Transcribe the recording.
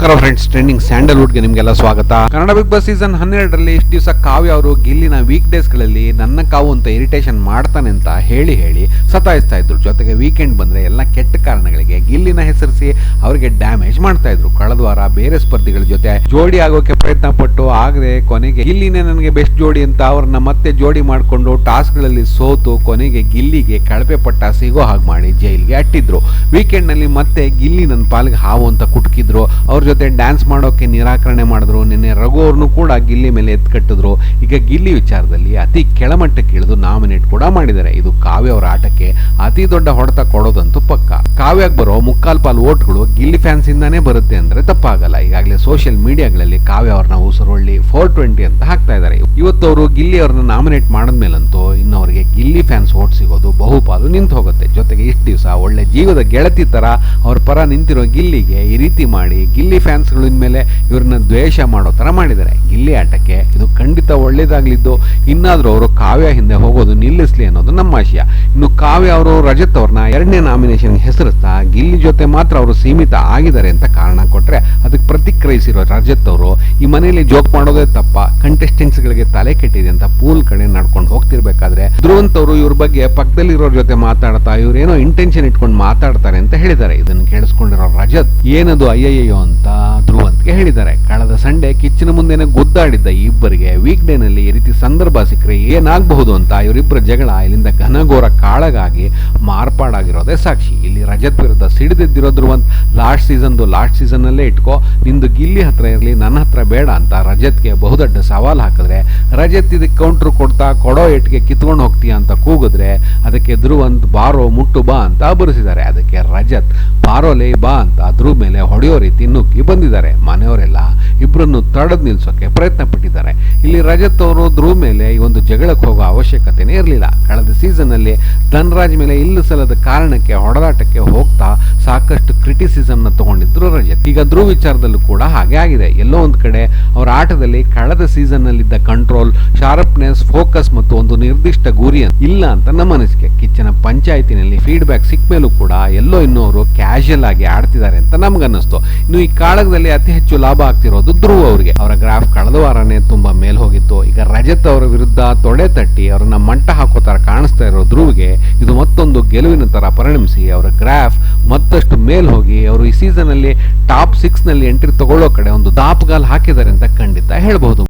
ನಮಸ್ಕಾರ friends, trending ಸ್ಯಾಂಡಲ್ವುಡ್ಗೆ ನಿಮಗೆಲ್ಲ ಸ್ವಾಗತ. ಕನ್ನಡ ಬಿಗ್ ಬಾಸ್ ಸೀಸನ್ 12ರಲ್ಲಿ ಇಷ್ಟು ದಿವಸ ಕಾವ್ಯ ಅವರು ಗಿಲ್ಲಿನ ವೀಕ್ ಡೇಸ್ಗಳಲ್ಲಿ ನನ್ನ ಕಾವು ಅಂತ ಇರಿಟೇಷನ್ ಮಾಡ್ತಾನೆ ಅಂತ ಹೇಳಿ ಸತಾಯಿಸ್ತಾ ಇದ್ರು. ಜೊತೆಗೆ ವೀಕೆಂಡ್ ಬಂದ್ರೆ ಎಲ್ಲ ಕೆಟ್ಟ ಕಾರಣಗಳಿಗೆ ಗಿಲ್ಲಿನ ಹೆಸರಿಸಿ ಅವರಿಗೆ ಡ್ಯಾಮೇಜ್ ಮಾಡ್ತಾ ಇದ್ರು. ಕಳೆದ ವಾರ ಬೇರೆ ಸ್ಪರ್ಧಿಗಳ ಜೊತೆ ಜೋಡಿ ಆಗೋಕೆ ಪ್ರಯತ್ನ ಪಟ್ಟು ಆಗದೆ ಕೊನೆಗೆ ಗಿಲ್ಲಿನೇ ನನಗೆ ಬೆಸ್ಟ್ ಜೋಡಿ ಅಂತ ಅವ್ರನ್ನ ಮತ್ತೆ ಜೋಡಿ ಮಾಡಿಕೊಂಡು ಟಾಸ್ಕ್ಗಳಲ್ಲಿ ಸೋತು ಕೊನೆಗೆ ಗಿಲ್ಲಿಗೆ ಕಳಪೆ ಪಟ್ಟ ಸಿಗೋ ಹಾಗೆ ಮಾಡಿ ಜೈಲಿಗೆ ಅಟ್ಟಿದ್ರು. ವೀಕೆಂಡ್ ನಲ್ಲಿ ಮತ್ತೆ ಗಿಲ್ಲಿ ನನ್ನ ಪಾಲಿಗೆ ಹಾವು ಅಂತ ಕುಟುಕಿದ್ರು. ಅವ್ರ ಜೊತೆ ಡ್ಯಾನ್ಸ್ ಮಾಡೋಕೆ ನಿರಾಕರಣೆ ಮಾಡಿದ್ರು. ನಿನ್ನೆ ರಘು ಅವ್ರನ್ನು ಕೂಡ ಗಿಲ್ಲಿ ಮೇಲೆ ಎತ್ಕಟ್ಟಿದ್ರು. ಈಗ ಗಿಲ್ಲಿ ವಿಚಾರದಲ್ಲಿ ಅತಿ ಕೆಳಮಟ್ಟಕ್ಕೆ ಇಳಿದು ನಾಮಿನೇಟ್ ಕೂಡ ಮಾಡಿದ್ದಾರೆ. ಇದು ಕಾವ್ಯ ಅವರ ಆಟಕ್ಕೆ ಅತಿ ದೊಡ್ಡ ಹೊಡೆತ ಕೊಡೋದಂತೂ ಪಕ್ಕ. ಕಾವ್ಯಕ್ಕೆ ಬರೋ ಮುಕ್ಕಾಲ್ ಪಾಲ್ ಓಟ್ಗಳು ಗಿಲ್ಲಿ ಫ್ಯಾನ್ಸ್ ಇಂದಾನೇ ಬರುತ್ತೆ ಅಂದ್ರೆ ತಪ್ಪಾಗಲ್ಲ. ಈಗಾಗಲೇ ಸೋಷಿಯಲ್ ಮೀಡಿಯಾಗಳಲ್ಲಿ ಕಾವ್ಯ ಅವ್ರನ್ನ ಉಸಿರೊಳ್ಳಿ 420 ಅಂತ ಹಾಕ್ತಾ ಇದ್ದಾರೆ. ಇವತ್ತು ಅವರು ಗಿಲ್ಲಿ ಅವ್ರನ್ನ ನಾಮಿನೇಟ್ ಮಾಡಿದ್ಮೇಲಂತೂ ಇನ್ನು ಅವರಿಗೆ ಗಿಲ್ಲಿ ಫ್ಯಾನ್ಸ್ ಓಟ್ ಸಿಗೋದು ಬಹುಪಾಲು ನಿಂತು ಹೋಗುತ್ತೆ. ಜೊತೆಗೆ ಇಷ್ಟು ದಿವಸ ಒಳ್ಳೆ ಜೀವದ ಗೆಳತಿ ತರ ಅವ್ರ ಪರ ನಿಂತಿರೋ ಗಿಲ್ಲಿಗೆ ಈ ರೀತಿ ಮಾಡಿ ಗಿಲ್ಲಿ ಫ್ಯಾನ್ಸ್ಗಳು ಇನ್ಮೇಲೆ ಇವ್ರನ್ನ ದ್ವೇಷ ಮಾಡೋ ತರ ಮಾಡಿದ್ದಾರೆ. ಗಿಲ್ಲಿ ಆಟಕ್ಕೆ ಇದು ಖಂಡಿತ ಒಳ್ಳೇದಾಗ್ಲಿದ್ದು ಇನ್ನಾದ್ರೂ ಅವರು ಕಾವ್ಯ ಹಿಂದೆ ಹೋಗೋದು ನಿಲ್ಲಿಸ್ಲಿ ಅನ್ನೋದು ನಮ್ಮ ಆಶಯ. ಇನ್ನು ಕಾವ್ಯ ಅವರು ರಜತ್ ಅವ್ರನ್ನ 2ನೇ ನಾಮಿನೇಷನ್ ಹೆಸರಿಸ್ತಾ ಗಿಲ್ಲಿ ಜೊತೆ ಮಾತ್ರ ಅವರು ಸೀಮಿತ ಆಗಿದ್ದಾರೆ ಅಂತ ಕಾರಣ ಕೊಟ್ರೆ ಅದಕ್ಕೆ ಪ್ರತಿಕ್ರಿಯಿಸಿರೋ ರಜತ್ ಅವರು ಈ ಮನೆಯಲ್ಲಿ ಜೋಕ್ ಮಾಡೋದೇ ತಪ್ಪ, ಕಂಟೆಸ್ಟೆಂಟ್ಸ್ ಗಳಿಗೆ ತಲೆ ಕೆಟ್ಟಿದೆ ಅಂತ ಪೂಲ್ ಕಡೆ ನಡ್ಕೊಂಡು ಹೋಗ್ತಿರ್ಬೇಕಾದ್ರೆ ಧ್ರುವಂತ್ ಅವರು ಇವ್ರ ಬಗ್ಗೆ ಪಕ್ಕದಲ್ಲಿರೋರ್ ಜೊತೆ ಮಾತಾಡ್ತಾ ಇವ್ರೇನೋ ಇಂಟೆನ್ಷನ್ ಇಟ್ಕೊಂಡು ಮಾತಾಡ್ತಾರೆ ಅಂತ ಹೇಳಿದ್ದಾರೆ. ಇದನ್ನು ಕೇಳಿಸ್ಕೊಂಡಿರೋ ರಜತ್ ಏನದು ಅಯ್ಯಯ್ಯೋ ಅಂತ ಧ್ರುವಂತ್ಗೆ ಹೇಳಿದ್ದಾರೆ. ಕಳೆದ ಸಂಡೇ ಕಿಚ್ಚನ ಮುಂದೆನೆ ಗುದ್ದಾಡಿದ್ದ ಈ ಇಬ್ಬರಿಗೆ ವೀಕ್ ಡೇ ನಲ್ಲಿ ಈ ರೀತಿ ಸಂದರ್ಭ ಸಿಕ್ಕರೆ ಏನಾಗಬಹುದು ಅಂತ ಇವರಿಬ್ಬರ ಜಗಳ ಇಲ್ಲಿಂದ ಘನಘೋರ ಕಾಳಗಾಗಿ ಮಾರ್ಪಾಡಾಗಿರೋದೇ ಸಾಕ್ಷಿ. ಇಲ್ಲಿ ರಜತ್ ವಿರುದ್ಧ ಸಿಡಿದಿದ್ದಿರೋ ಧ್ರುವಂತ್ ಲಾಸ್ಟ್ ಸೀಸನ್ ನಲ್ಲೇ ಇಟ್ಕೋ, ನಿಂದು ಗಿಲ್ಲಿ ಹತ್ರ ಇರಲಿ, ನನ್ನ ಹತ್ರ ಬೇಡ ಅಂತ ರಜತ್ಗೆ ಬಹುದೊಡ್ಡ ಸವಾಲ್ ಹಾಕಿದ್ರೆ ರಜತ್ ಇದಕ್ಕೆ ಕೌಂಟ್ರ್ ಕೊಡ್ತಾ ಕೊಡೋ ಏಟ್ಗೆ ಕಿತ್ಕೊಂಡು ಹೋಗ್ತೀಯ ಅಂತ ಕೂಗಿದ್ರೆ ಅದಕ್ಕೆ ಧ್ರುವಂತ್ ಬಾರೋ ಮುಟ್ಟು ಬಾ ಅಂತ ಅಬರಿಸಿದ್ದಾರೆ. ಅದಕ್ಕೆ ರಜತ್ ಬಾರೋಲೆ ಬಾ ಅಂತ ಧ್ರುವ್ ಮೇಲೆ ಹೊಡೆಯೋ ರೀತಿ ನುಗ್ಗಿ ಬಂದಿದ್ದಾರೆ. ಮನೆಯವರೆಲ್ಲ ಇಬ್ಬರನ್ನು ತಡೆದು ನಿಲ್ಸೋಕೆ ಪ್ರಯತ್ನ ಪಟ್ಟಿದ್ದಾರೆ. ಇಲ್ಲಿ ರಜತ್ ಅವರು ಧ್ರುವ್ ಮೇಲೆ ಈ ಒಂದು ಜಗಳಕ್ಕೆ ಹೋಗೋ ಅವಶ್ಯಕತೆನೇ ಇರಲಿಲ್ಲ. ಕಳೆದ ಸೀಸನ್ ನಲ್ಲಿ ಧನ್ರಾಜ್ ಮೇಲೆ ಇಲ್ಲ ಸಲ್ಲದ ಕಾರಣಕ್ಕೆ ಹೊಡೆದಾಟಕ್ಕೆ ಹೋಗ್ತಾ ಸಾಕಷ್ಟು ಕ್ರಿಟಿಸಿಸಮ್ ನ ತಗೊಂಡಿದ್ರು ರಜತ್. ಈಗ ಧ್ರುವ್ ವಿಚಾರದಲ್ಲೂ ಕೂಡ ಹಾಗೆ ಆಗಿದೆ. ಎಲ್ಲೋ ಒಂದ್ ಕಡೆ ಅವರ ಆಟದಲ್ಲಿ ಕಳೆದ ಸೀಸನ್ ನಲ್ಲಿದ್ದ ಕಂಟ್ರೋಲ್, ಶಾರ್ಪ್ನೆಸ್, ಫೋಕಸ್ ಮತ್ತು ಒಂದು ನಿರ್ದಿಷ್ಟ ಗುರಿ ಇಲ್ಲ ಅಂತ ನಮ್ಮ ಅನಿಸಿಕೆ. ಕಿಚ್ಚನ ಪಂಚಾಯತಿನಲ್ಲಿ ಫೀಡ್ಬ್ಯಾಕ್ ಸಿಕ್ಕ ಮೇಲೂ ಕೂಡ ಎಲ್ಲೋ ಇನ್ನೂ ಅವರು ಕ್ಯಾಶುಯಲ್ ಆಗಿ ಆಡ್ತಿದ್ದಾರೆ ಅಂತ ನಮ್ಗನ್ನಿಸ್ತು. ಇನ್ನು ಈ ಕಾಳಗದಲ್ಲಿ ಅತಿ ಹೆಚ್ಚು ಲಾಭ ಆಗ್ತಿರೋದು ಧ್ರುವ್ ಅವರಿಗೆ. ಅವರ ಗ್ರಾಫ್ ಕಳೆದ ವಾರನೇ ತುಂಬಾ ಮೇಲ್ ಹೋಗಿತ್ತು. ಈಗ ರಜತ್ ಅವರ ವಿರುದ್ಧ ತೊಡೆ ತಟ್ಟಿ ಅವರನ್ನ ಮಂಟ ಹಾಕೋ ತರ ಕಾಣಿಸ್ತಾ ಇರೋ ಧ್ರುವ್ಗೆ ಇದು ಮತ್ತೊಂದು ಗೆಲುವಿನ ತರ ಪರಿಣಮಿಸಿ ಅವರ ಗ್ರಾಫ್ ಮತ್ತಷ್ಟು ಮೇಲ್ ಹೋಗಿ ಅವರು ಈ ಸೀಸನ್ ಅಲ್ಲಿ ಟಾಪ್ 6 ನಲ್ಲಿ ಎಂಟ್ರಿ ತಗೊಳ್ಳೋ ಕಡೆ ಒಂದು ದಾಪುಗಾಲ್ ಹಾಕಿದ್ದಾರೆ ಅಂತ ಖಂಡಿತ ಹೇಳ್ಬಹುದು.